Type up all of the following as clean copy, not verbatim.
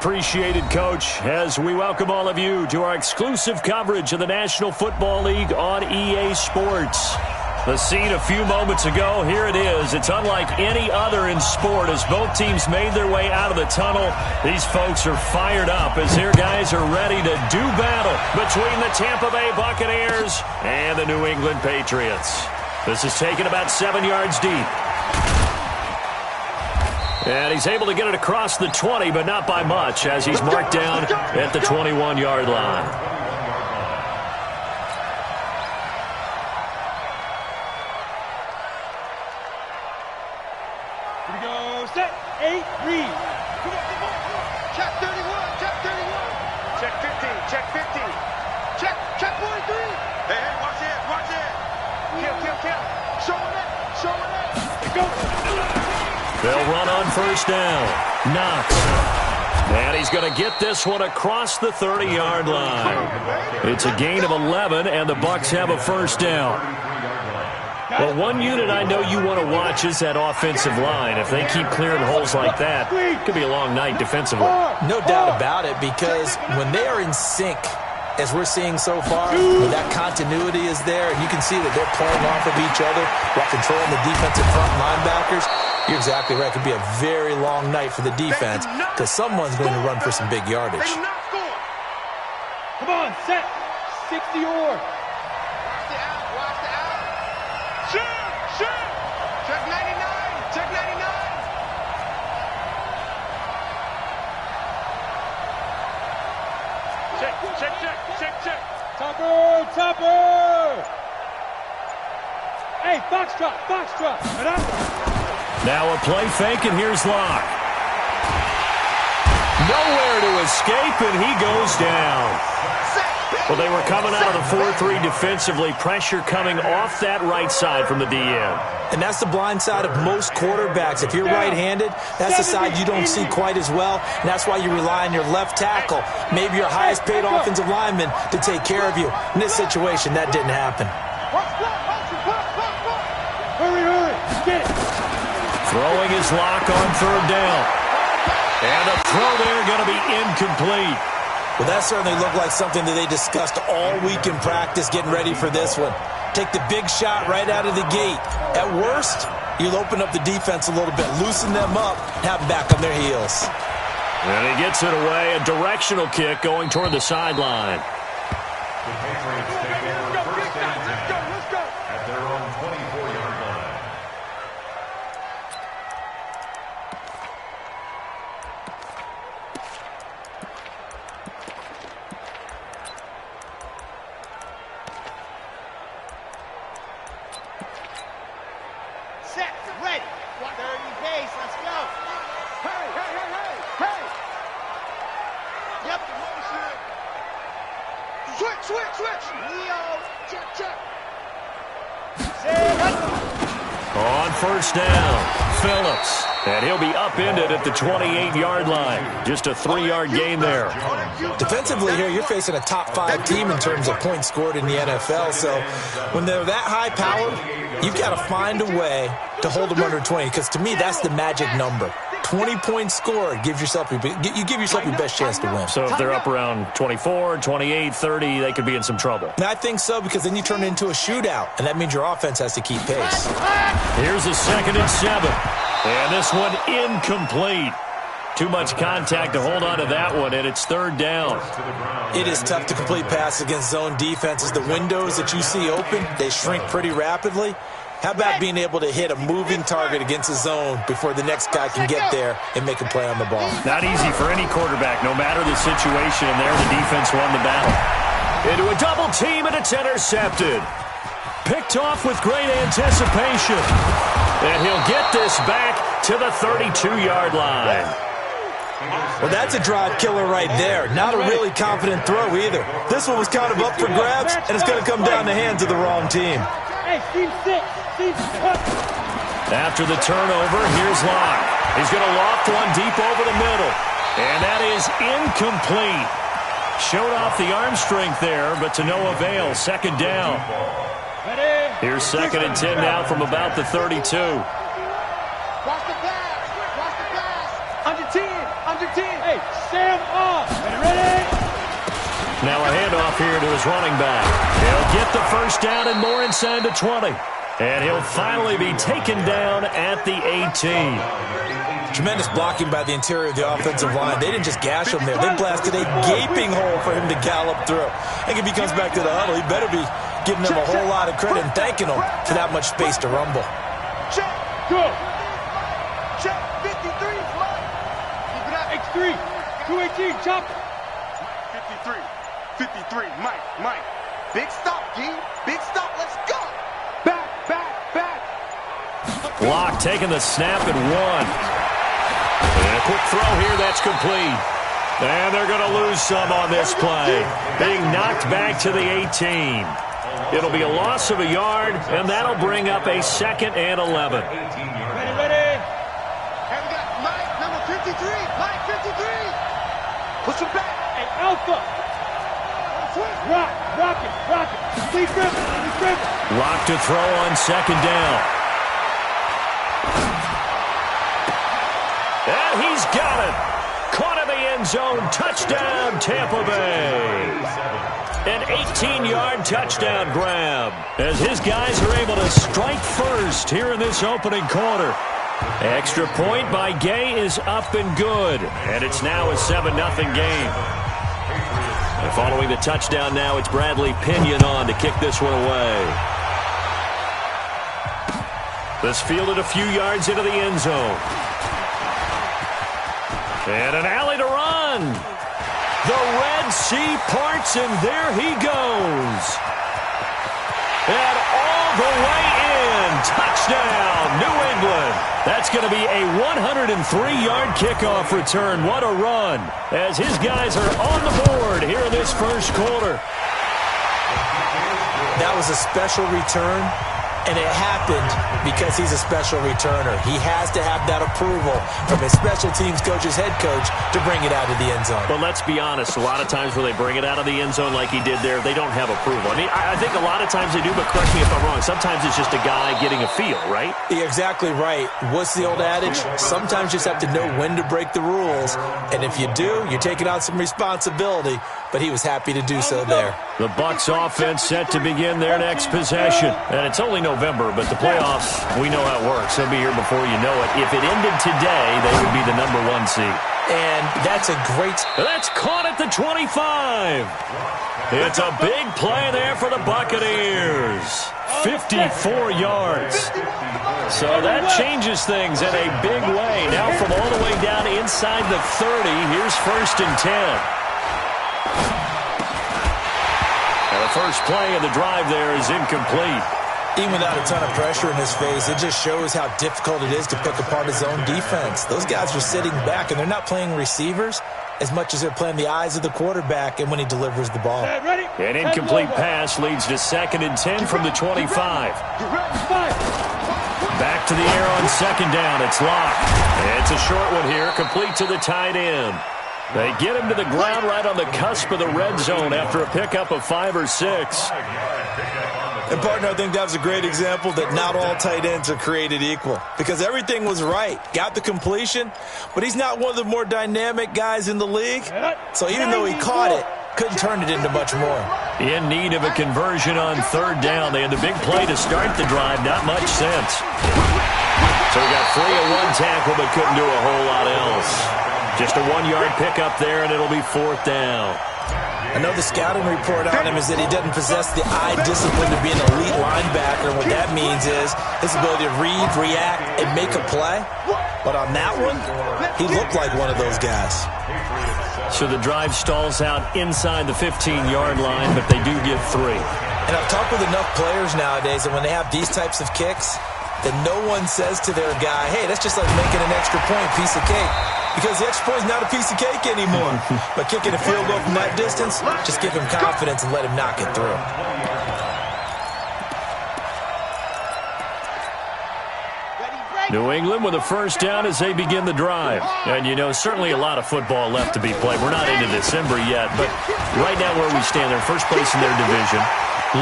appreciated, Coach, as we welcome all of you to our exclusive coverage of the National Football League on EA Sports. The scene a few moments ago, here it is. It's unlike any other in sport as both teams made their way out of the tunnel. These folks are fired up as their guys are ready to do battle between the Tampa Bay Buccaneers and the New England Patriots. This is taken about 7 yards deep. And he's able to get it across the 20, but not by much, as he's marked down at the 21-yard line. Here we go. Set. 8, read. Come on. Check 31. Check 31. Check 50. Check 50. Check 43. Hey, watch it. Kill. Showing it. Go. They'll run on first down. Knox. And he's going to get this one across the 30-yard line. It's a gain of 11, and the Bucs have a first down. Well, one unit I know you want to watch is that offensive line. If they keep clearing holes like that, it could be a long night defensively. No doubt about it, because when they are in sync, as we're seeing so far, when that continuity is there, and you can see that they're playing off of each other while controlling the defensive front linebackers, you're exactly right. It could be a very long night for the defense because someone's going to run for some big yardage. Come on, set. 60 or. Watch the out. Shoot. Check 99. Check 99. Check. Topper. Hey, box drop. Now a play fake, and here's Locke. Nowhere to escape, and he goes down. Well, they were coming out of the 4-3 defensively. Pressure coming off that right side from the DN. And that's the blind side of most quarterbacks. If you're right-handed, that's the side you don't see quite as well. And that's why you rely on your left tackle, maybe your highest-paid offensive lineman, to take care of you. In this situation, that didn't happen. Hurry. Get it. Throwing his Lock on third down. And the throw there going to be incomplete. Well, that certainly looked like something that they discussed all week in practice getting ready for this one. Take the big shot right out of the gate. At worst, you'll open up the defense a little bit, loosen them up, and have them back on their heels. And he gets it away, a directional kick going toward the sideline. The Patriots take over first and 10 at their own 24-yard line. Set. Ready. 30 base. Let's go. Hey. Yep. Switch. Leo. Check. On first down, Phillips. And he'll be upended at the 28-yard line. Just a 3-yard gain there. Defensively here, you're facing a top-5 team in terms of points scored in the NFL. So when they're that high-powered, you've got to find a way to hold them under 20. Because to me, that's the magic number. 20 points scored, you give yourself your best chance to win. So if they're up around 24, 28, 30, they could be in some trouble. And I think so, because then you turn it into a shootout, and that means your offense has to keep pace. Here's a 2nd and 7. And this one incomplete. Too much contact to hold on to that one, and it's third down. It is tough to complete passes against zone defenses. The windows that you see open, they shrink pretty rapidly. How about being able to hit a moving target against a zone before the next guy can get there and make a play on the ball? Not easy for any quarterback, no matter the situation, and there the defense won the battle. Into a double team, and it's intercepted. Picked off with great anticipation. And he'll get this back to the 32-yard line. Well, that's a drive killer right there. Not a really confident throw either. This one was kind of up for grabs, and it's going to come down the hands of the wrong team. After the turnover, here's Locke. He's going to loft one deep over the middle. And that is incomplete. Showed off the arm strength there, but to no avail. Second down. Here's 2nd and 10 now from about the 32. Watch the pass. Under 10. 15. Hey, Sam off. Ready? Now a handoff here to his running back. He'll get the first down and more inside the 20. And he'll finally be taken down at the 18. Tremendous blocking by the interior of the offensive line. They didn't just gash him there. They blasted a gaping hole for him to gallop through. I think if he comes back to the huddle, he better be giving them a whole lot of credit and thanking them for that much space to rumble. Check. Go. Check. 53. Keep it out. X3. 218. Chop. 53. Mike. Big stop, G. Big stop. Let's go. Back. Block taking the snap and one. And a quick throw here. That's complete. And they're going to lose some on this play. Being knocked back to the 18. It'll be a loss of a yard, and that'll bring up a 2nd and 11. Ready. And we got Mike, number 53. Mike, 53. Push him back. Hey, Alpha. Rock it. Lead dribble. Rock to throw on 2nd down. And he's got it. Caught in the end zone. Touchdown, Tampa Bay. An 18-yard touchdown grab as his guys are able to strike first here in this opening quarter. Extra point by Gay is up and good. And it's now a 7-0 game. And following the touchdown now, it's Bradley Pinion on to kick this one away. This fielded a few yards into the end zone. And an alley to run. The Red Sea parts, and there he goes. And all the way in. Touchdown, New England. That's going to be a 103-yard kickoff return. What a run as his guys are on the board here in this first quarter. That was a special return, and it happened because he's a special returner. He has to have that approval from his special teams coach's head coach to bring it out of the end zone. But let's be honest, a lot of times where they bring it out of the end zone like he did there, they don't have approval. I mean, I think a lot of times they do, but correct me if I'm wrong. Sometimes it's just a guy getting a feel, right? You're exactly right. What's the old adage? Sometimes you just have to know when to break the rules. And if you do, you're taking on some responsibility. But he was happy to do so there. The Bucs offense set to begin their next possession. And it's only November, but the playoffs, we know how it works. They'll be here before you know it. If it ended today, they would be the number 1 seed. And that's a great... That's caught at the 25. It's a big play there for the Buccaneers. 54 yards. So that changes things in a big way. Now from all the way down inside the 30, here's 1st and 10. And the first play of the drive there is incomplete. Even without a ton of pressure in his face, it just shows how difficult it is to pick apart his own defense. Those guys are sitting back, and they're not playing receivers as much as they're playing the eyes of the quarterback and when he delivers the ball. An incomplete pass leads to 2nd and 10 from the 25. Back to the air on 2nd down. It's locked. It's a short one here, complete to the tight end. They get him to the ground right on the cusp of the red zone after a pickup of 5 or 6. And, partner, I think that was a great example that not all tight ends are created equal because everything was right. Got the completion, but he's not one of the more dynamic guys in the league. So even though he caught it, couldn't turn it into much more. In need of a conversion on 3rd down. They had the big play to start the drive. Not much sense. So we got 3 and 1 tackle, but couldn't do a whole lot else. Just a 1-yard pickup there, and it'll be 4th down. Another scouting report on him is that he doesn't possess the eye discipline to be an elite linebacker. And what that means is his ability to read, react, and make a play. But on that one, he looked like one of those guys. So the drive stalls out inside the 15-yard line, but they do get 3. And I've talked with enough players nowadays that when they have these types of kicks, that no one says to their guy, hey, that's just like making an extra point, piece of cake. Because the extra point is not a piece of cake anymore. But kicking a field goal from that distance, just give him confidence and let him knock it through. New England with a 1st down as they begin the drive. And, you know, certainly a lot of football left to be played. We're not into December yet, but right now where we stand, they're first place in their division.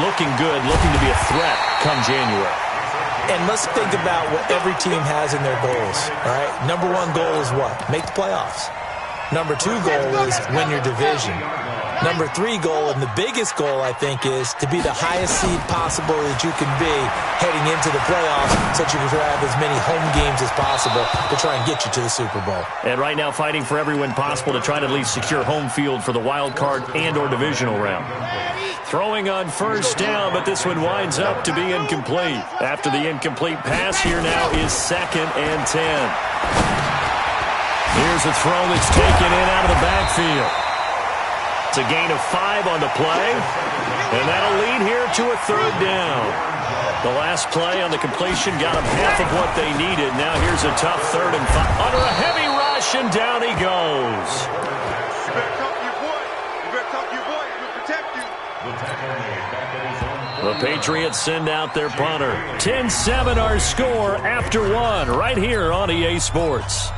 Looking good, looking to be a threat come January. And let's think about what every team has in their goals, all right? Number 1 goal is what? Make the playoffs. Number 2 goal is win your division. Number 3 goal, and the biggest goal, I think, is to be the highest seed possible that you can be heading into the playoffs so that you can have as many home games as possible to try and get you to the Super Bowl. And right now fighting for every win possible to try to at least secure home field for the wild card and or divisional round. Throwing on first down, but this one winds up to be incomplete. After the incomplete pass, here now is 2nd and 10. Here's a throw that's taken in out of the backfield. It's a gain of 5 on the play, and that'll lead here to a 3rd down. The last play on the completion got them half of what they needed. Now here's a tough 3rd and 5. Under a heavy rush, and down he goes. You better talk to your boy. You better talk to your boy. He'll protect you. The Patriots send out their punter. 10-7 our score after 1 right here on EA Sports.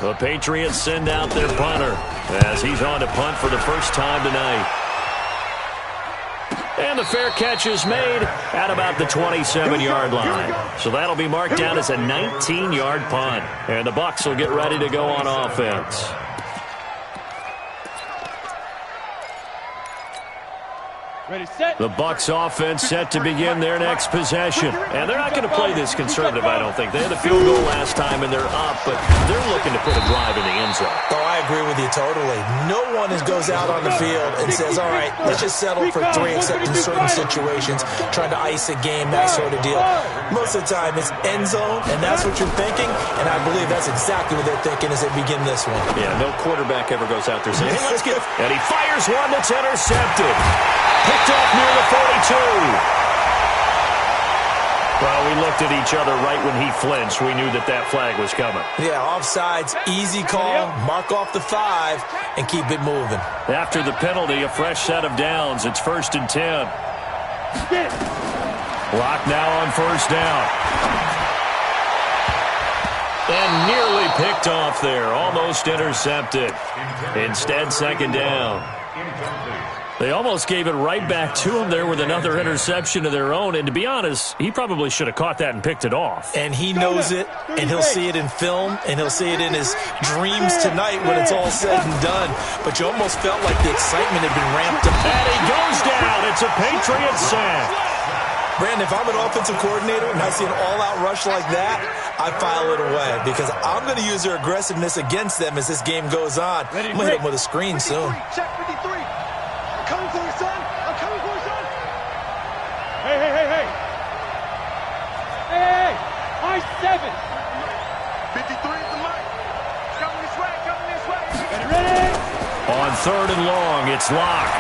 The Patriots send out their punter as he's on to punt for the first time tonight. And the fair catch is made at about the 27-yard line. So that'll be marked down as a 19-yard punt. And the Bucs will get ready to go on offense. Ready, set. The Bucs offense set to begin their next possession. And they're not going to play this conservative, I don't think. They had a field goal last time, and they're up, but they're looking to put a drive in the end zone. Oh, I agree with you totally. No one goes out on the field and says, all right, let's just settle for 3, except in certain situations, trying to ice a game, that sort of deal. Most of the time, it's end zone, and that's what you're thinking, and I believe that's exactly what they're thinking as they begin this one. Yeah, no quarterback ever goes out there saying, hey, let's get... And he fires one that's intercepted. Picked off near the 42. Well, we looked at each other right when he flinched. We knew that that flag was coming. Yeah, offsides, easy call, mark off the 5, and keep it moving. After the penalty, a fresh set of downs. It's 1st and 10. Lock now on first down. And nearly picked off there. Almost intercepted. Instead, 2nd down. They almost gave it right back to him there with another interception of their own. And to be honest, he probably should have caught that and picked it off. And he knows it, and he'll see it in film, and he'll see it in his dreams tonight when it's all said and done. But you almost felt like the excitement had been ramped up. And he goes down. It's a Patriot sack. Brandon, if I'm an offensive coordinator and I see an all-out rush like that, I file it away because I'm going to use their aggressiveness against them as this game goes on. I'm going to hit them with a screen soon. Check 53. I'm coming for you, son. I'm coming for you, son. Hey, hey, hey, hey. Hey, hey, hey. High 7. 53 is the mic. Coming this way, coming this way. Ready? On 3rd and long, it's Locke.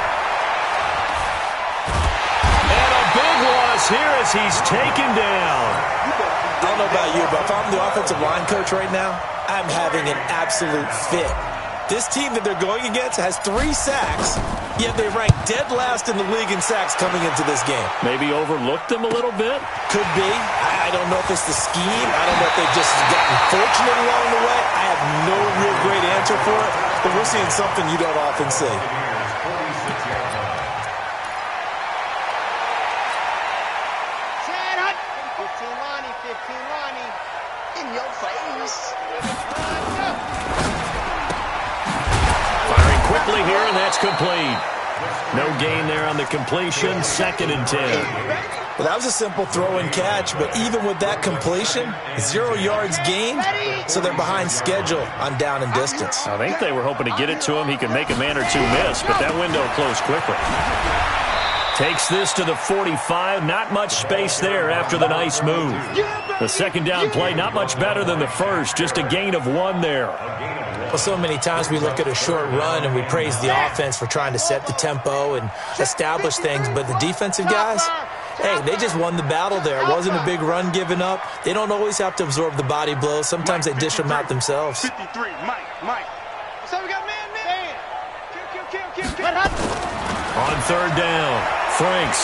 And a big loss here as he's taken down. I don't know about you, but if I'm the offensive line coach right now, I'm having an absolute fit. This team that they're going against has 3 sacks, yet they rank dead last in the league in sacks coming into this game. Maybe overlooked them a little bit? Could be. I don't know if it's the scheme. I don't know if they've just gotten fortunate along the way. I have no real great answer for it, but we're seeing something you don't often see. Firing quickly here, and that's complete. No gain there on the completion. 2nd and 10. Well, that was a simple throw and catch, but even with that completion, 0 yards gained, so they're behind schedule on down and distance. I think they were hoping to get it to him. He could make a man or two miss, but that window closed quickly. Takes this to the 45. Not much space there after the nice move. The 2nd down play, not much better than the first. Just a gain of 1 there. Well, so many times we look at a short run and we praise the offense for trying to set the tempo and establish things, but the defensive guys, hey, they just won the battle there. It wasn't a big run given up. They don't always have to absorb the body blows. Sometimes they dish them out themselves. 53, Mike. So we got man. Kill. On 3rd down, Franks.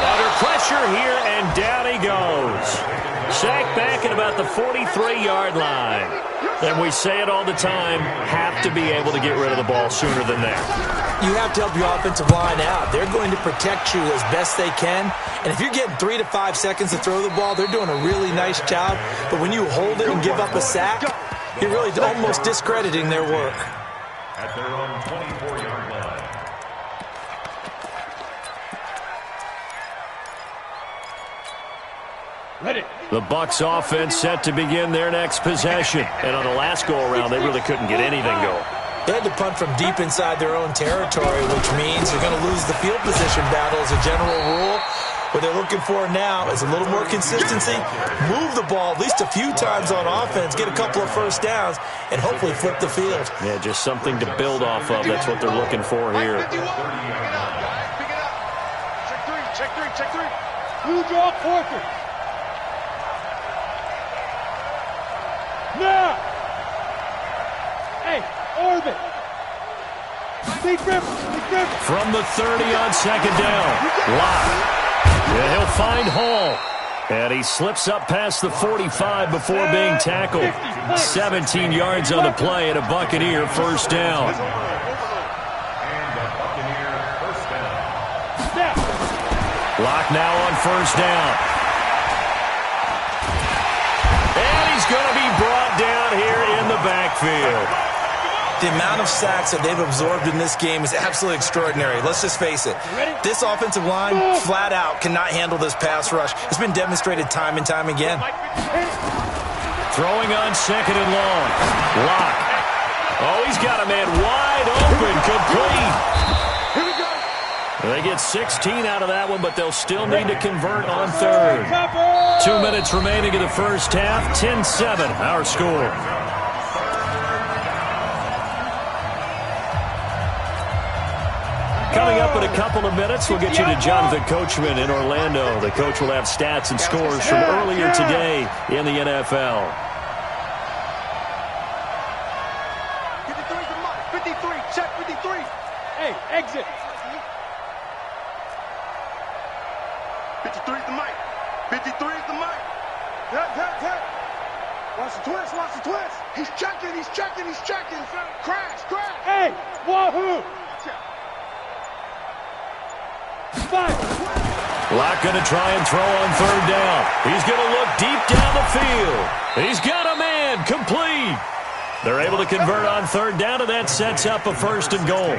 Under pressure here, and down he goes. Sacked back at about the 43-yard line. And we say it all the time, have to be able to get rid of the ball sooner than that. You have to help your offensive line out. They're going to protect you as best they can. And if you're getting 3 to 5 seconds to throw the ball, they're doing a really nice job. But when you hold it and give up a sack, you're really almost discrediting their work. At their own 24-yard line. The Bucs offense set to begin their next possession. And on the last go-around, they really couldn't get anything going. They had to punt from deep inside their own territory, which means they're going to lose the field position battle as a general rule. What they're looking for now is a little more consistency, move the ball at least a few times on offense, get a couple of first downs, and hopefully flip the field. Yeah, just something to build off of. That's what they're looking for here. Pick it up, guys. Pick it up. Check three, check three, check three. Who draw quarter? Now! Hey, orbit! Big rip, big rip. From the 30 on second down. Lock. And he'll find Hall. And he slips up past the 45 before being tackled. 17 yards on the play and a Buccaneer first down. And a Buccaneer first down. Lock now on first down. And he's going to be brought down here in the backfield. The amount of sacks that they've absorbed in this game is absolutely extraordinary. Let's just face it. This offensive line, flat out, cannot handle this pass rush. It's been demonstrated time and time again. Throwing on second and long. Lock. Oh, he's got a man wide open. Complete. Here we go. They get 16 out of that one, but they'll still need to convert on third. 2 minutes remaining in the first half. 10-7, our score. Coming up in a couple of minutes, we'll get you to Jonathan Coachman in Orlando. The coach will have stats and scores from earlier today in the NFL. 53's the mic. 53, check 53. Hey, exit. 53's the mic. 53's the mic. Tap. Watch the twist, watch the twist. He's checking. Crash. Hey, wahoo. Lock going to try and throw on third down. He's going to look deep down the field. He's got a man. Complete. They're able to convert on third down, and that sets up a first and goal.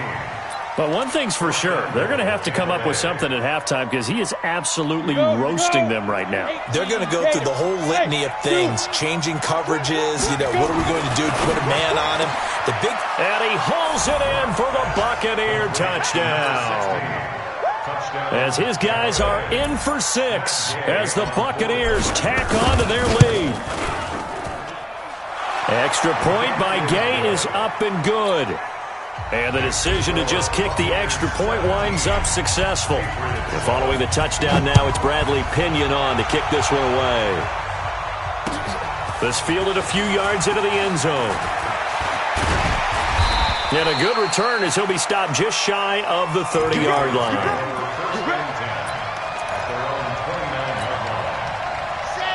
But one thing's for sure, they're going to have to come up with something at halftime because he is absolutely roasting them right now. They're going to go through the whole litany of things, changing coverages, what are we going to do to put a man on him? And he hauls it in for the Buccaneer touchdown. As his guys are in for 6 as the Buccaneers tack on to their lead. Extra point by Gay is up and good. And the decision to just kick the extra point winds up successful. And following the touchdown now, it's Bradley Pinion on to kick this one away. This fielded a few yards into the end zone. And a good return as he'll be stopped just shy of the 30-yard line.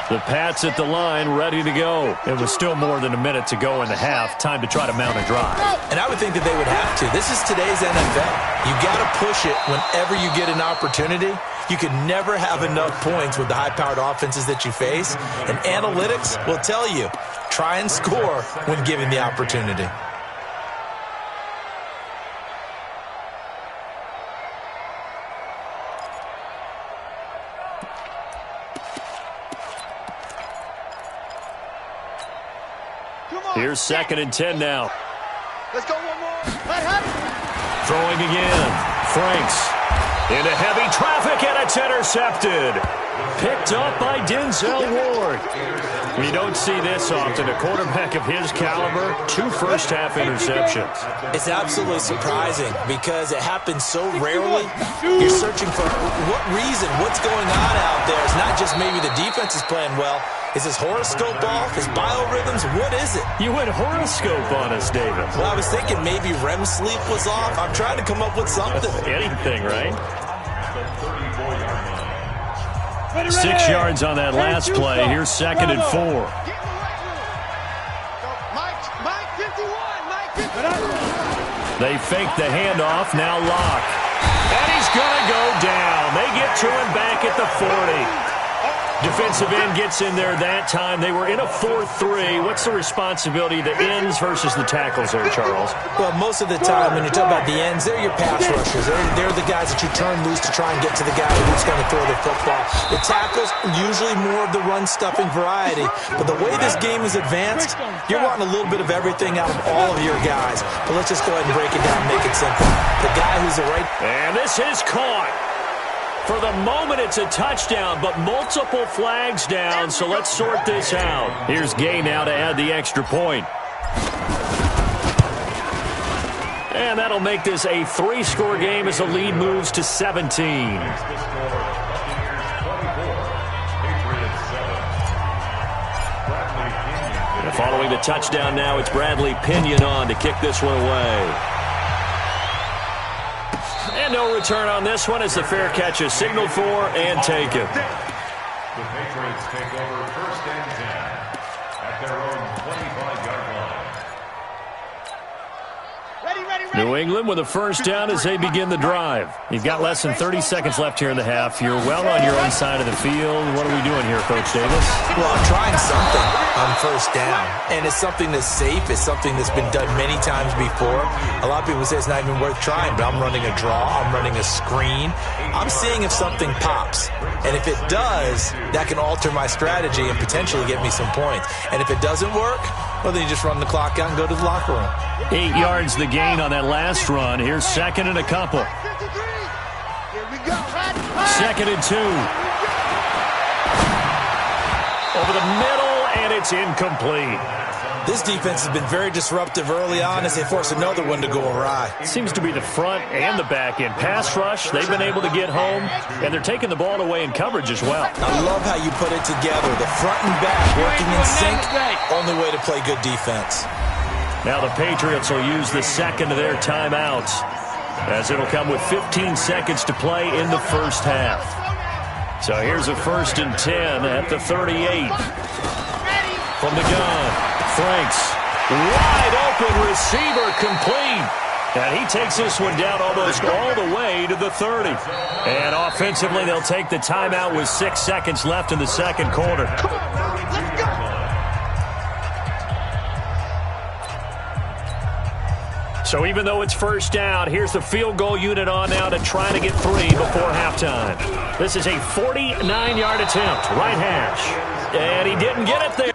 The Pats at the line, ready to go. It was still more than a minute to go in the half. Time to try to mount a drive. And I would think that they would have to. This is today's NFL. You got to push it whenever you get an opportunity. You can never have enough points with the high-powered offenses that you face. And analytics will tell you, try and score when given the opportunity. Here's second and 10 now. Let's go one more. Throwing again. Franks into heavy traffic, and it's intercepted. Picked up by Denzel Ward. You don't see this often. A quarterback of his caliber, 2 first-half interceptions. It's absolutely surprising because it happens so rarely. You're searching for what reason, what's going on out there. It's not just maybe the defense is playing well. Is his horoscope off? His biorhythms? What is it? You went horoscope on us, David. Well, I was thinking maybe REM sleep was off. I'm trying to come up with something. Anything, right? 6 yards on that last play. Here's 2nd and 4. Mike 51. Mike 51. They fake the handoff. Now Locke. And he's going to go down. They get to him back at the 40. Defensive end gets in there that time. They were in a 4-3. What's the responsibility of the ends versus the tackles there, Charles? Well, most of the time when you talk about the ends, they're your pass rushers. They're the guys that you turn loose to try and get to the guy who's going to throw the football. The tackles, usually more of the run-stuffing variety. But the way this game is advanced, you're wanting a little bit of everything out of all of your guys. But let's just go ahead and break it down and make it simple. The guy who's the right... And this is caught. For the moment, it's a touchdown, but multiple flags down, so let's sort this out. Here's Gay now to add the extra point. And that'll make this a 3-score game as the lead moves to 17. And following the touchdown now, it's Bradley Pinion on to kick this one away. And no return on this one as the fair catch is signaled for and taken. The Patriots take over 1st and 10 at their own 25-yard line. New England with a first down as they begin the drive. You've got less than 30 seconds left here in the half. You're well on your own side of the field. What are we doing here, Coach Davis? Well, I'm trying something on first down, and it's something that's safe. It's something that's been done many times before. A lot of people say it's not even worth trying, but I'm running a draw. I'm running a screen. I'm seeing if something pops, and if it does, that can alter my strategy and potentially get me some points. And if it doesn't work, well, then you just run the clock out and go to the locker room. 8 yards the gain on that last run. Here's 2nd and a couple. 2nd and 2. Over the middle, and it's incomplete. This defense has been very disruptive early on as they force another one to go awry. It seems to be the front and the back end. Pass rush, they've been able to get home, and they're taking the ball away in coverage as well. I love how you put it together. The front and back working in sync, only way to play good defense. Now the Patriots will use the second of their timeouts as it'll come with 15 seconds to play in the first half. So here's a 1st and 10 at the 38. From the gun, Franks, wide open receiver complete. And he takes this one down almost all the way to the 30. And offensively, they'll take the timeout with 6 seconds left in the second quarter. So even though it's first down, here's the field goal unit on now to try to get 3 before halftime. This is a 49-yard attempt, right hash. And he didn't get it there.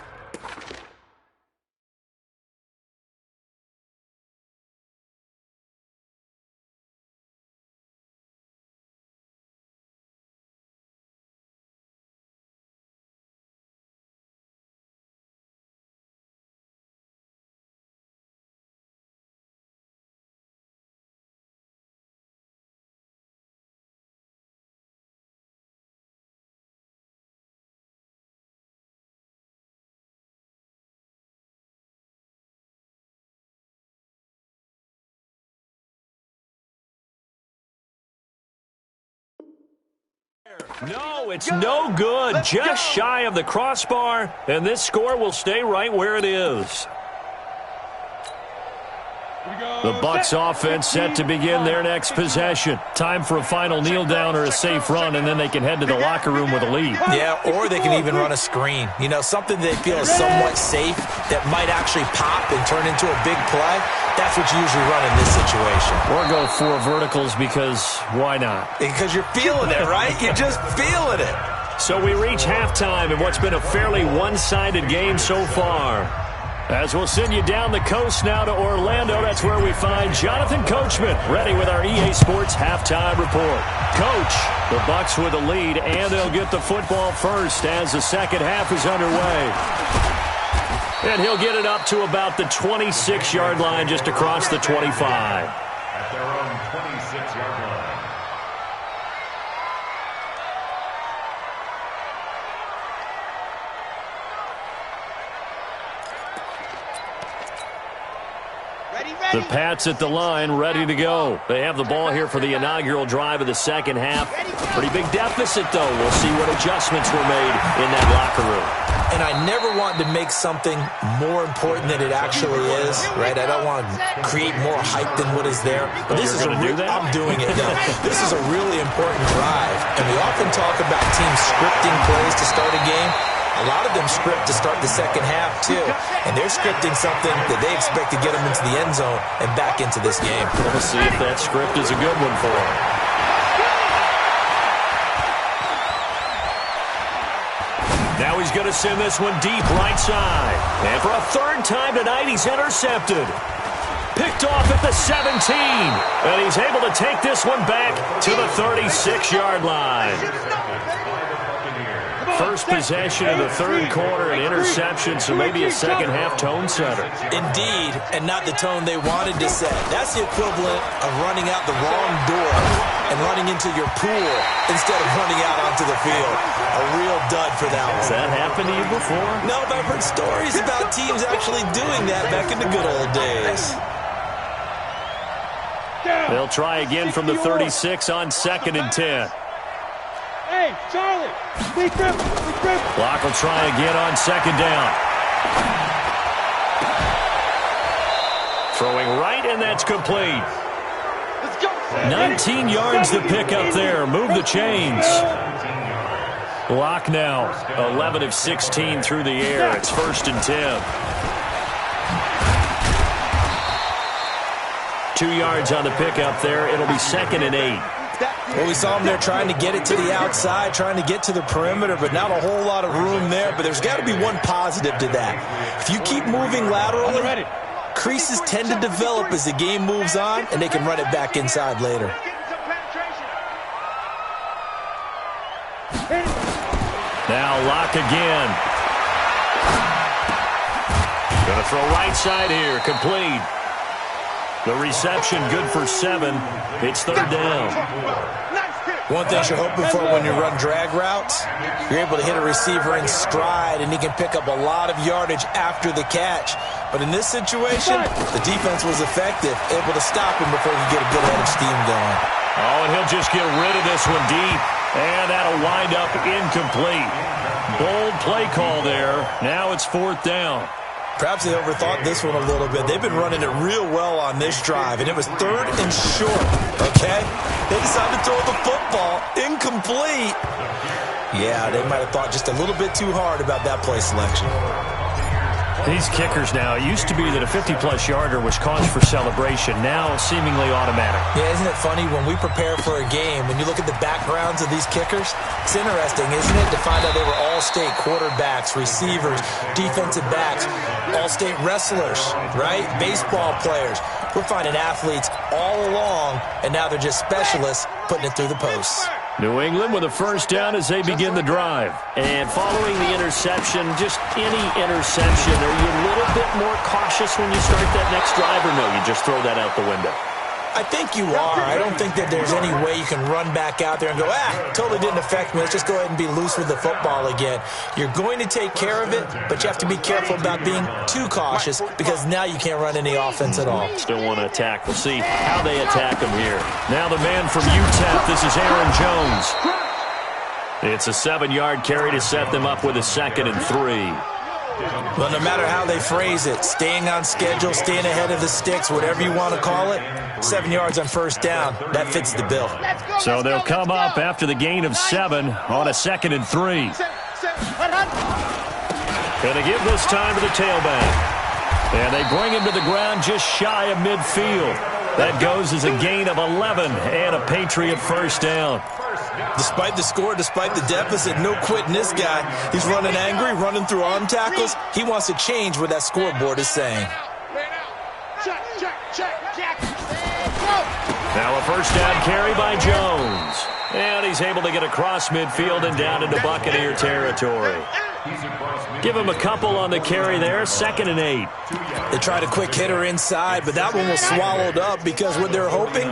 No, it's no good. Just shy of the crossbar, and this score will stay right where it is. The Bucs offense set to begin their next possession. Time for a final kneel down or a safe run, and then they can head to the locker room with a lead. Yeah, or they can even run a screen. You know, something they feel is somewhat safe that might actually pop and turn into a big play. That's what you usually run in this situation. Or go 4 verticals because why not? Because you're feeling it, right? You're just feeling it. So we reach halftime in what's been a fairly one-sided game so far. As we'll send you down the coast now to Orlando, that's where we find Jonathan Coachman ready with our EA Sports halftime report. Coach, the Bucs with the lead, and they'll get the football first as the second half is underway. And he'll get it up to about the 26-yard line just across the 25. At their own 26-yard line. The Pats at the line, ready to go. They have the ball here for the inaugural drive of the second half. Pretty big deficit, though. We'll see what adjustments were made in that locker room. And I never want to make something more important than it actually is, right? I don't want to create more hype than what is there. But this is I'm doing it now. This is a really important drive. And we often talk about teams scripting plays to start a game. A lot of them script to start the second half, too. And they're scripting something that they expect to get them into the end zone and back into this game. We'll see if that script is a good one for them. Now he's going to send this one deep right side. And for a third time tonight, he's intercepted. Picked off at the 17. And he's able to take this one back to the 36-yard line. First possession of the third quarter, an interception, so maybe a second-half tone setter. Indeed, and not the tone they wanted to set. That's the equivalent of running out the wrong door and running into your pool instead of running out onto the field. A real dud for that one. Has that happened to you before? No, but I've heard stories about teams actually doing that back in the good old days. They'll try again from the 36 on 2nd and 10. Hey, Charlie, big grip. Block will try again on 2nd down. Throwing right, and that's complete. Let's go. 19 yards to pick up there. Move the chains. Block now. 11 of 16 through the air. It's 1st and 10. 2 yards on the pickup there. It'll be 2nd and 8. Well, we saw him there trying to get it to the outside, trying to get to the perimeter, but not a whole lot of room there. But there's got to be one positive to that. If you keep moving laterally, creases tend to develop as the game moves on, and they can run it back inside later. Now lock again. Going to throw right side here, complete. The reception good for 7. It's 3rd down. One thing you're hoping for when you run drag routes, you're able to hit a receiver in stride, and he can pick up a lot of yardage after the catch. But in this situation, the defense was effective, able to stop him before he could get a good head of steam going. Oh, and he'll just get rid of this one deep. And that'll wind up incomplete. Bold play call there. Now it's 4th down. Perhaps they overthought this one a little bit. They've been running it real well on this drive, and it was 3rd and short, okay? They decided to throw the football incomplete. Yeah, they might have thought just a little bit too hard about that play selection. These kickers now, it used to be that a 50-plus yarder was cause for celebration. Now seemingly automatic. Yeah, isn't it funny when we prepare for a game, when you look at the backgrounds of these kickers, it's interesting, isn't it, to find out they were all-state quarterbacks, receivers, defensive backs, all-state wrestlers, right? Baseball players. We're finding athletes all along, and now they're just specialists putting it through the posts. New England with a 1st down as they begin the drive. And following the interception, just any interception, are you a little bit more cautious when you start that next drive, or no, you just throw that out the window? I think you are. I don't think that there's any way you can run back out there and go, totally didn't affect me. Let's just go ahead and be loose with the football again. You're going to take care of it, but you have to be careful about being too cautious because now you can't run any offense at all. Still want to attack. We'll see how they attack him here. Now the man from UTEP, this is Aaron Jones. It's a 7-yard carry to set them up with a 2nd and 3. Well, no matter how they phrase it, staying on schedule, staying ahead of the sticks, whatever you want to call it, 7 yards on 1st down, that fits the bill. So they'll come up after the gain of 7 on a 2nd and 3. Going to give this time to the tailback. And they bring him to the ground just shy of midfield. That goes as a gain of 11 and a Patriot 1st down. Despite the score, despite the deficit, no quitting this guy. He's running angry, running through arm tackles. He wants to change what that scoreboard is saying. Now a 1st down carry by Jones. And he's able to get across midfield and down into Buccaneer territory. Give him a couple on the carry there, 2nd and 8. They tried a quick hitter inside, but that one was swallowed up because what they're hoping,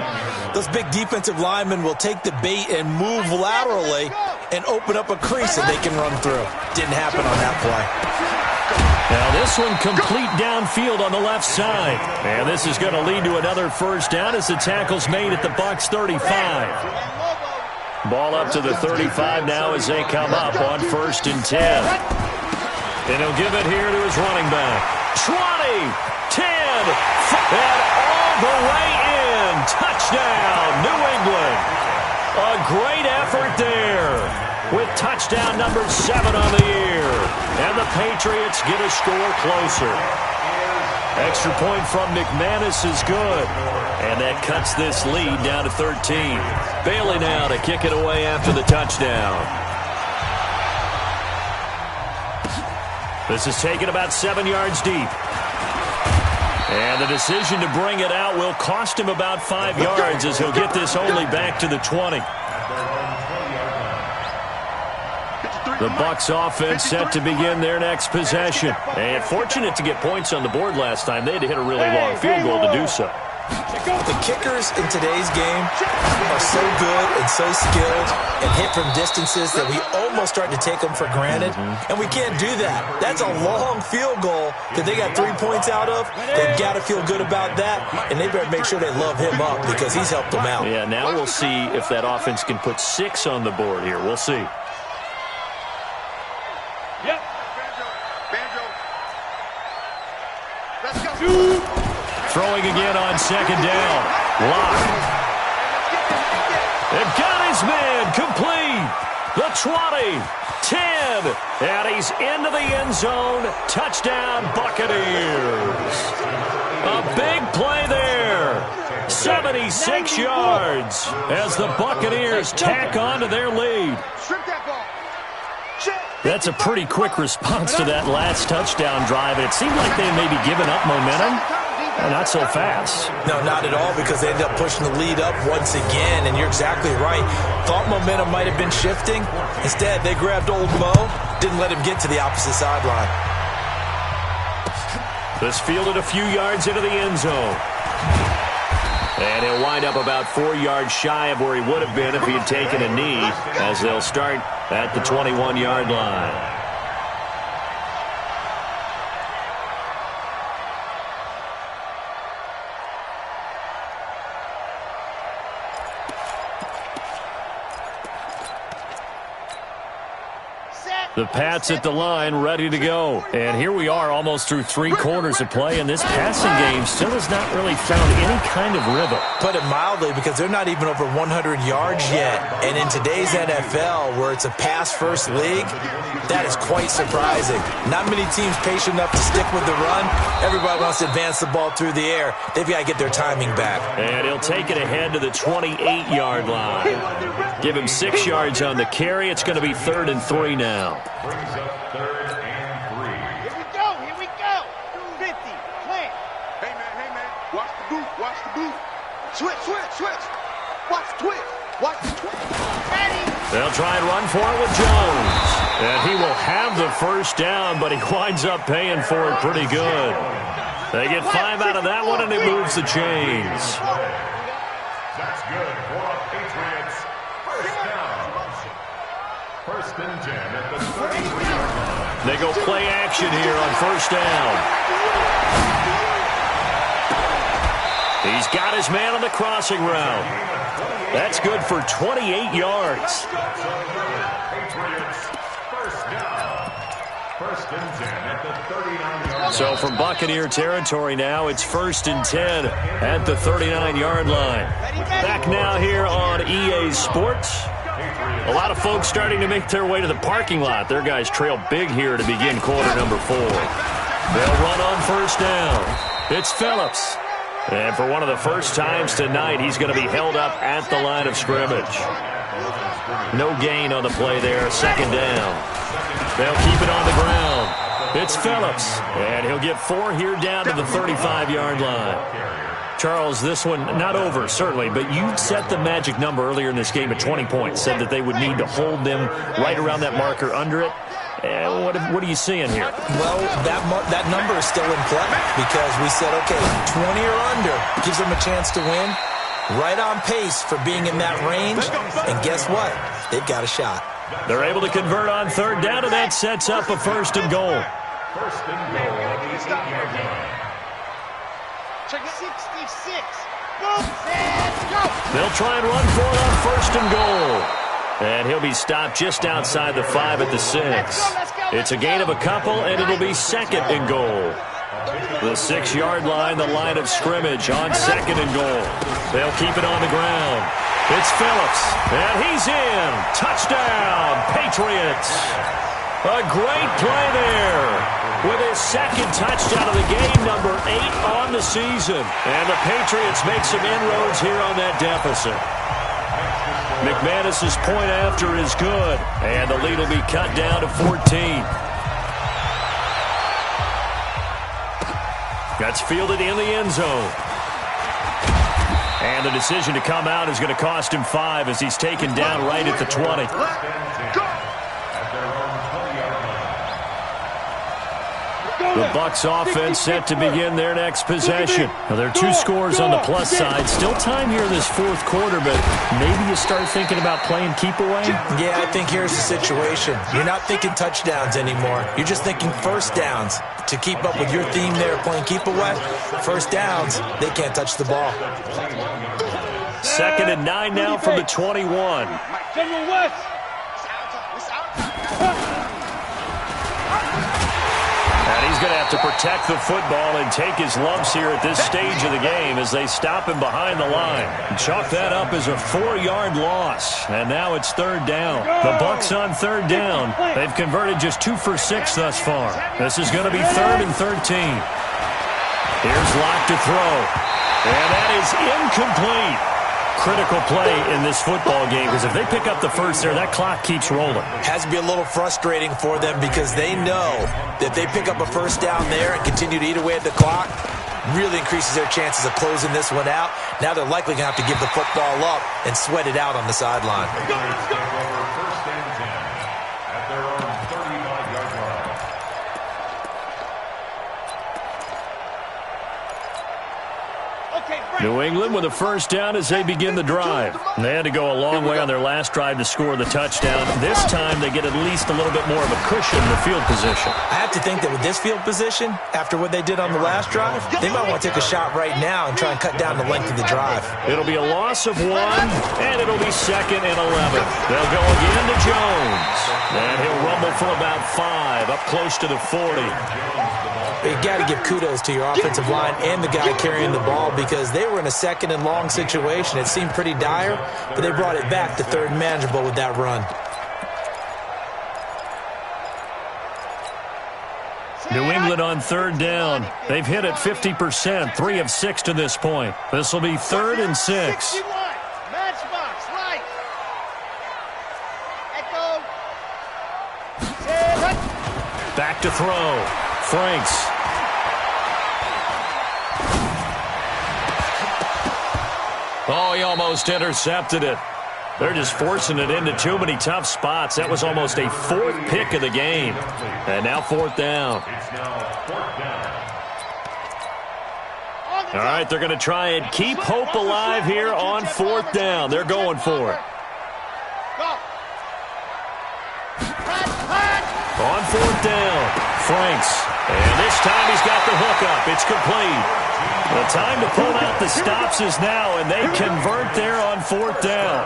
those big defensive linemen will take the bait and move laterally and open up a crease that they can run through. Didn't happen on that play. Now this one complete downfield on the left side. And this is going to lead to another first down as the tackle's made at the Bucs 35. Ball up to the 35 now as they come up on 1st and 10. And he'll give it here to his running back. 20, 10, and all the way in. Touchdown, New England. A great effort there with touchdown number 7 on the year. And the Patriots get a score closer. Extra point from McManus is good. And that cuts this lead down to 13. Bailey now to kick it away after the touchdown. This is taken about 7 yards deep. And the decision to bring it out will cost him about 5 yards as he'll get this only back to the 20. The Bucs offense set to begin their next possession. And fortunate to get points on the board last time. They had to hit a really long field goal to do so. The kickers in today's game are so good and so skilled and hit from distances that we almost start to take them for granted. And we can't do that. That's a long field goal that they got 3 points out of. They've got to feel good about that, and they better make sure they love him up because he's helped them out. Yeah, now we'll see if that offense can put 6 on the board here. We'll see. Yep. Banjo. Let's go. Throwing again on 2nd down. Lock. They've got his man complete. The 20, 10, and he's into the end zone. Touchdown, Buccaneers. A big play there. 76 yards as the Buccaneers tack on to their lead. That's a pretty quick response to that last touchdown drive. It seemed like they may be giving up momentum. Not so fast. No, not at all, because they ended up pushing the lead up once again, and you're exactly right. Thought momentum might have been shifting. Instead, they grabbed old Mo, didn't let him get to the opposite sideline. This fielded a few yards into the end zone. And he'll wind up about 4 yards shy of where he would have been if he had taken a knee, as they'll start at the 21-yard line. The Pats at the line, ready to go. And here we are almost through 3 quarters of play, and this passing game still has not really found any kind of rhythm. Put it mildly, because they're not even over 100 yards yet. And in today's NFL, where it's a pass-first league, that is quite surprising. Not many teams patient enough to stick with the run. Everybody wants to advance the ball through the air. They've got to get their timing back. And he'll take it ahead to the 28-yard line. Give him 6 yards on the carry. It's going to be 3rd and 3 now. Brings up 3rd and 3. Here we go. 50, plant. Hey, man. Watch the boot, Switch. Watch the twist. Ready. They'll try and run for it with Jones. And he will have the first down, but he winds up paying for it pretty good. They get 5 out of that one, and it moves the chains. That's good for the Patriots. First down. 1st and 10 at the 33-yard line. They go play action here on 1st down. He's got his man on the crossing route. That's good for 28 yards. Patriots, 1st down. 1st and 10 at the 39-yard line. So from Buccaneer territory now, it's 1st and 10 at the 39-yard line. Back now here on EA Sports. A lot of folks starting to make their way to the parking lot. Their guys trail big here to begin quarter number 4. They'll run on 1st down. It's Phillips. And for one of the first times tonight, he's going to be held up at the line of scrimmage. No gain on the play there. 2nd down. They'll keep it on the ground. It's Phillips. And he'll get 4 here down to the 35-yard line. Charles, this one not over, certainly, but you set the magic number earlier in this game at 20 points, said that they would need to hold them right around that marker under it. What are you seeing here? Well, that number is still in play because we said, okay, 20 or under gives them a chance to win. Right on pace for being in that range, and guess what? They've got a shot. They're able to convert on 3rd down, and that sets up a 1st and goal. First and goal at the 8-yard line. Check 66. Boom, and go. They'll try and run for it on first and goal. And he'll be stopped just outside the 5 at the 6. It's a gain of a couple, and it'll be second and goal. The 6-yard line, the line of scrimmage on second and goal. They'll keep it on the ground. It's Phillips, and he's in. Touchdown, Patriots. A great play there with his second touchdown of the game, number 8 on the season. And the Patriots make some inroads here on that deficit. McManus's point after is good, and the lead will be cut down to 14. That's fielded in the end zone. And the decision to come out is going to cost him 5 as he's taken down right at the 20. The Bucs offense set to begin their next possession. Now, there are 2 scores on the plus side. Still time here in this fourth quarter, but maybe you start thinking about playing keep away? Yeah, I think here's the situation. You're not thinking touchdowns anymore. You're just thinking first downs. To keep up with your theme there, playing keep away, first downs, they can't touch the ball. 2nd and 9 now from the 21. General West. And he's going to have to protect the football and take his lumps here at this stage of the game as they stop him behind the line. Chalk that up as a 4-yard loss. And now it's 3rd down. The Bucs on 3rd down. They've converted just 2 for 6 thus far. This is going to be 3rd and 13. Here's Locke to throw. And that is incomplete. Critical play in this football game because if they pick up the first there, that clock keeps rolling. Has to be a little frustrating for them because they know that if they pick up a first down there and continue to eat away at the clock, really increases their chances of closing this one out. Now they're likely going to have to give the football up and sweat it out on the sideline. First and 10 at their own 35-yard line. New England with a first down as they begin the drive. They had to go a long way on their last drive to score the touchdown. This time they get at least a little bit more of a cushion in the field position. I have to think that with this field position, after what they did on the last drive, they might want to take a shot right now and try and cut down the length of the drive. It'll be a loss of 1, and it'll be 2nd and 11. They'll go again to Jones. And he'll rumble for about 5, up close to the 40. You got to give kudos to your offensive line and the guy carrying the ball because they were in a 2nd and long situation. It seemed pretty dire, but they brought it back to 3rd and manageable with that run. New England on 3rd down. They've hit it 50%, 3 of 6 to this point. This will be 3rd and 6. Matchbox, right. Echo. Back to throw. Franks. Oh, he almost intercepted it. They're just forcing it into too many tough spots. That was almost a 4th pick of the game. And now 4th down. It's now 4th down. All right, they're going to try and keep hope alive here on 4th down. They're going for it. On 4th down, Franks. And this time he's got the hook up. It's complete. The time to pull out the stops is now, and they convert there on 4th down.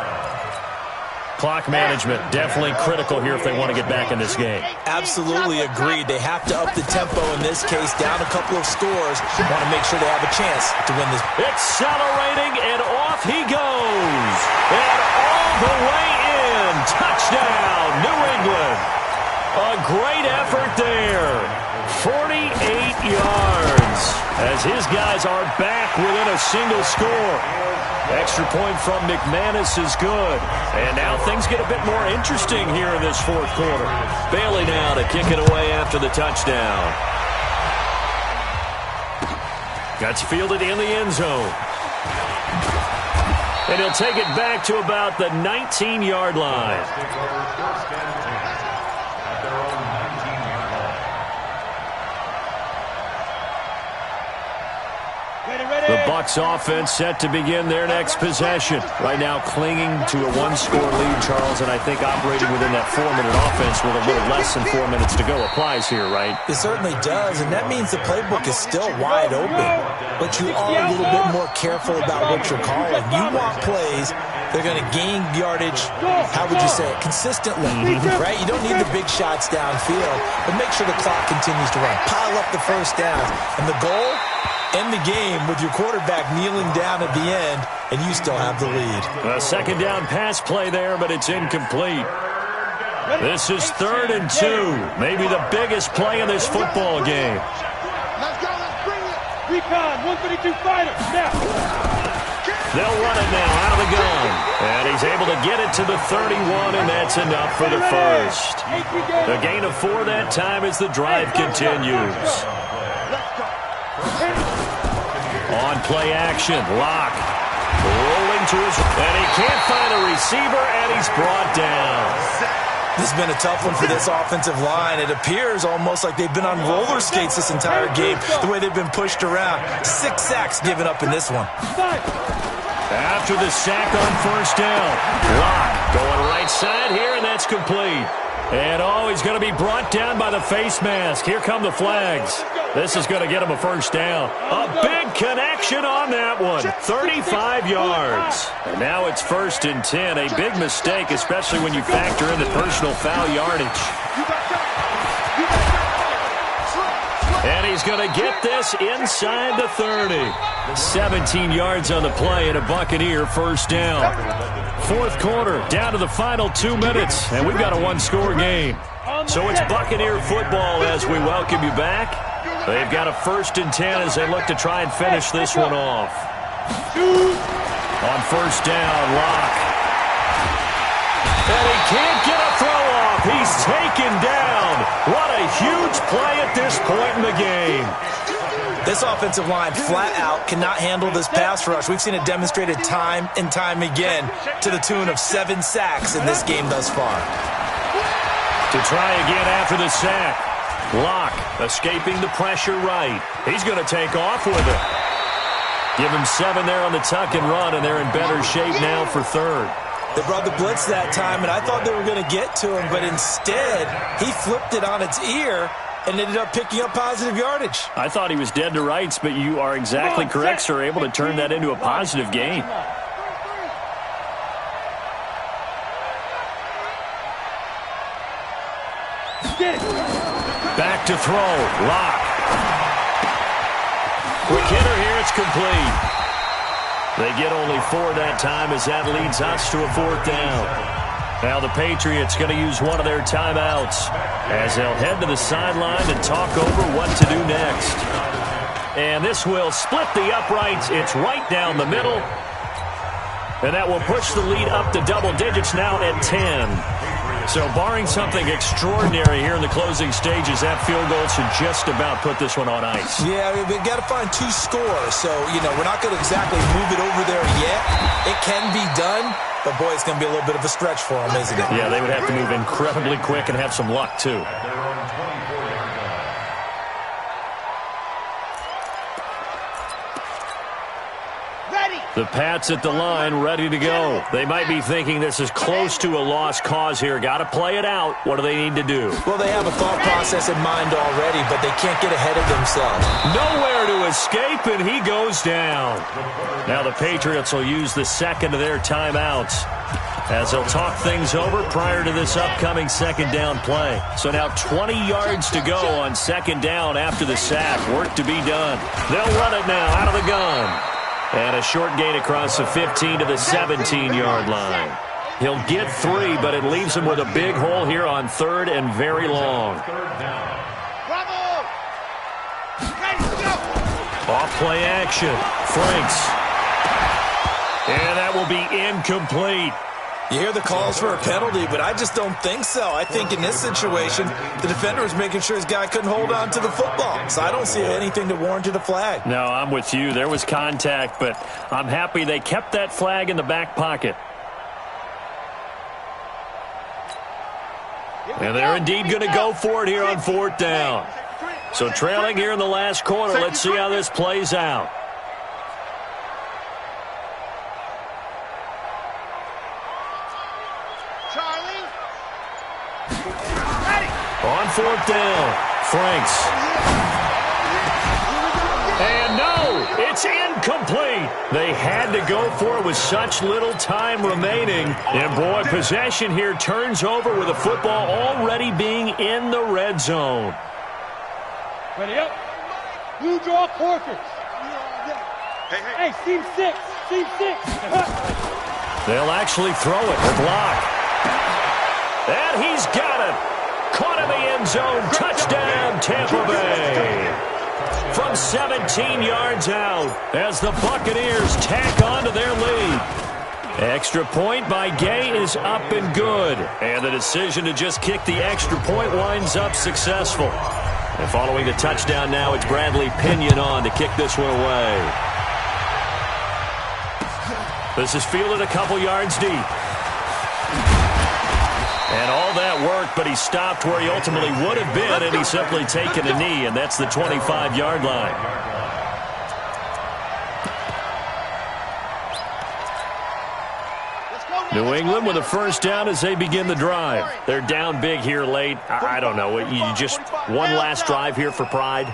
Clock management definitely critical here if they want to get back in this game. Absolutely agreed. They have to up the tempo in this case, down a couple of scores. Want to make sure they have a chance to win this. Accelerating, and off he goes. And all the way in. Touchdown, New England. A great effort there. 48 yards as his guys are back within a single score. Extra point from McManus is good. And now things get a bit more interesting here in this 4th quarter. Bailey now to kick it away after the touchdown. That's fielded in the end zone. And he'll take it back to about the 19-yard line. The Bucs offense set to begin their next possession. Right now clinging to a one-score lead, Charles, and I think operating within that 4-minute offense with a little less than 4 minutes to go applies here, right? It certainly does, and that means the playbook is still wide open. But you are a little bit more careful about what you're calling. You want plays they're going to gain yardage, how would you say it, consistently, right? You don't need the big shots downfield, but make sure the clock continues to run. Pile up the first downs. And the goal, end the game with your quarterback kneeling down at the end, and you still have the lead. A second down pass play there, but it's incomplete. This is 3rd and 2, maybe the biggest play in this football game. Let's go, let's bring it. Recon, 152 fighter, now. They'll run it now out of the gun. And he's able to get it to the 31, and that's enough for the first. The gain of 4 that time as the drive continues. On play action, Locke rolling to his, and he can't find a receiver, and he's brought down. This has been a tough one for this offensive line. It appears almost like they've been on roller skates this entire game, the way they've been pushed around. 6 sacks given up in this one. After the sack on first down, Locke going right side here, and that's complete. And he's going to be brought down by the face mask. Here come the flags. This is going to get him a first down. A big connection on that one. 35 yards. And now it's 1st and 10. A big mistake, especially when you factor in the personal foul yardage. And he's going to get this inside the 30. 17 yards on the play and a Buccaneer first down. 4th quarter, down to the final 2 minutes, and we've got a one-score game. So it's Buccaneer football as we welcome you back. They've got a 1st and 10 as they look to try and finish this one off. On first down, Locke. And he can't get a throw off. He's taken down. What a huge play at this point in the game. This offensive line flat out cannot handle this pass rush. We've seen it demonstrated time and time again to the tune of 7 sacks in this game thus far. To try again after the sack. Locke escaping the pressure right. He's going to take off with it. Give him 7 there on the tuck and run, and they're in better shape now for 3rd. They brought the blitz that time, and I thought they were going to get to him, but instead he flipped it on its ear and ended up picking up positive yardage. I thought he was dead to rights, but you are exactly correct, sir. Able to turn that into a positive gain. Back to throw. Locke. Quick hitter here. It's complete. They get only 4 that time as that leads us to a 4th down. Now the Patriots going to use one of their timeouts as they'll head to the sideline and talk over what to do next. And this will split the uprights. It's right down the middle. And that will push the lead up to double digits now at 10. So barring something extraordinary here in the closing stages, that field goal should just about put this one on ice. Yeah, we've got to find 2 scores. So, we're not going to exactly move it over there yet. It can be done, but, boy, it's going to be a little bit of a stretch for them, isn't it? Yeah, they would have to move incredibly quick and have some luck, too. The Pats at the line, ready to go. They might be thinking this is close to a lost cause here. Got to play it out. What do they need to do? Well, they have a thought process in mind already, but they can't get ahead of themselves. Nowhere to escape, and he goes down. Now the Patriots will use the second of their timeouts as they'll talk things over prior to this upcoming second down play. So now 20 yards to go on second down after the sack. Work to be done. They'll run it now out of the gun. And a short gain across the 15 to the 17-yard line. He'll get 3, but it leaves him with a big hole here on 3rd and very long. Off play action. Franks. And that will be incomplete. You hear the calls for a penalty, but I just don't think so. I think in this situation, the defender was making sure his guy couldn't hold on to the football. So I don't see anything to warrant a flag. No, I'm with you. There was contact, but I'm happy they kept that flag in the back pocket. And they're indeed going to go for it here on 4th down. So trailing here in the last quarter, let's see how this plays out. 4th down. Franks. And no, it's incomplete. They had to go for it with such little time remaining. And, boy, possession here turns over with the football already being in the red zone. Ready up. Blue draw quarters. Hey, seam 6. Seam 6. They'll actually throw it. They're blocked. And he's got it. Caught in the end zone. Touchdown, Tampa Bay. From 17 yards out as the Buccaneers tack on to their lead. Extra point by Gay is up and good. And the decision to just kick the extra point winds up successful. And following the touchdown now, it's Bradley Pinion on to kick this one away. This is fielded a couple yards deep. And all that worked, but he stopped where he ultimately would have been, and he's simply taken a knee, and that's the 25-yard line. New England with a first down as they begin the drive. They're down big here late. I don't know. You just one last drive here for pride?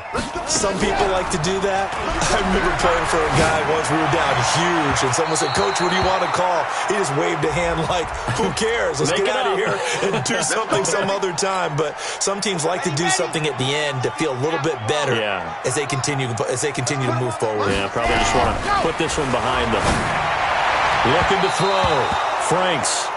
Some people like to do that. I remember playing for a guy once. We were down huge, and someone said, "Coach, what do you want to call?" He just waved a hand like, "Who cares? Let's get out of here and do something some other time." But some teams like to do something at the end to feel a little bit better as they continue to move forward. Yeah, probably just want to put this one behind them. Looking to throw. Franks.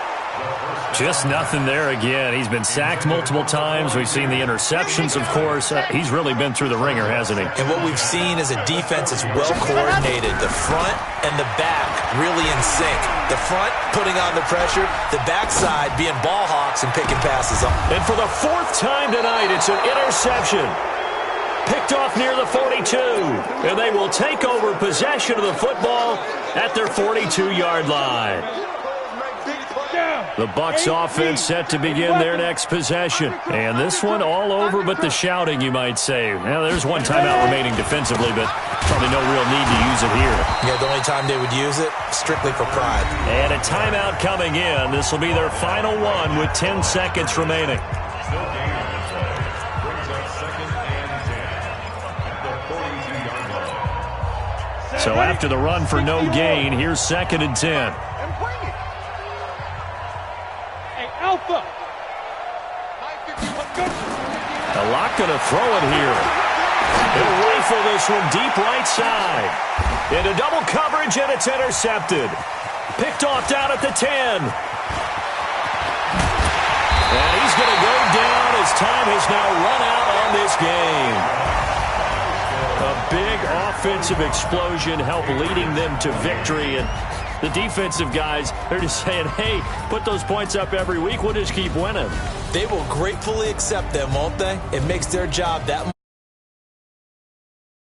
Just nothing there again. He's been sacked multiple times. We've seen the interceptions, of course. He's really been through the ringer, hasn't he? And what we've seen is a defense that's well coordinated. The front and the back really in sync. The front putting on the pressure, the backside being ball hawks and picking passes up. And for the 4th time tonight, it's an interception. Picked off near the 42. And they will take over possession of the football at their 42-yard line. The Bucs offense set to begin their next possession. And this one all over but the shouting, you might say. Now, there's one timeout remaining defensively, but probably no real need to use it here. Yeah, the only time they would use it, strictly for pride. And a timeout coming in. This will be their final one with 10 seconds remaining. Still gaining on the play. Brings up 2nd and 10 at the 42-yard line. So after the run for no gain, here's 2nd and 10. Alpha. A lot going to throw it here. He'll rifle this one deep right side. Into double coverage, and it's intercepted. Picked off down at the 10. And he's going to go down as time has now run out on this game. A big offensive explosion helped leading them to victory. And the defensive guys, they're just saying, hey, put those points up every week. We'll just keep winning. They will gratefully accept them, won't they? It makes their job that much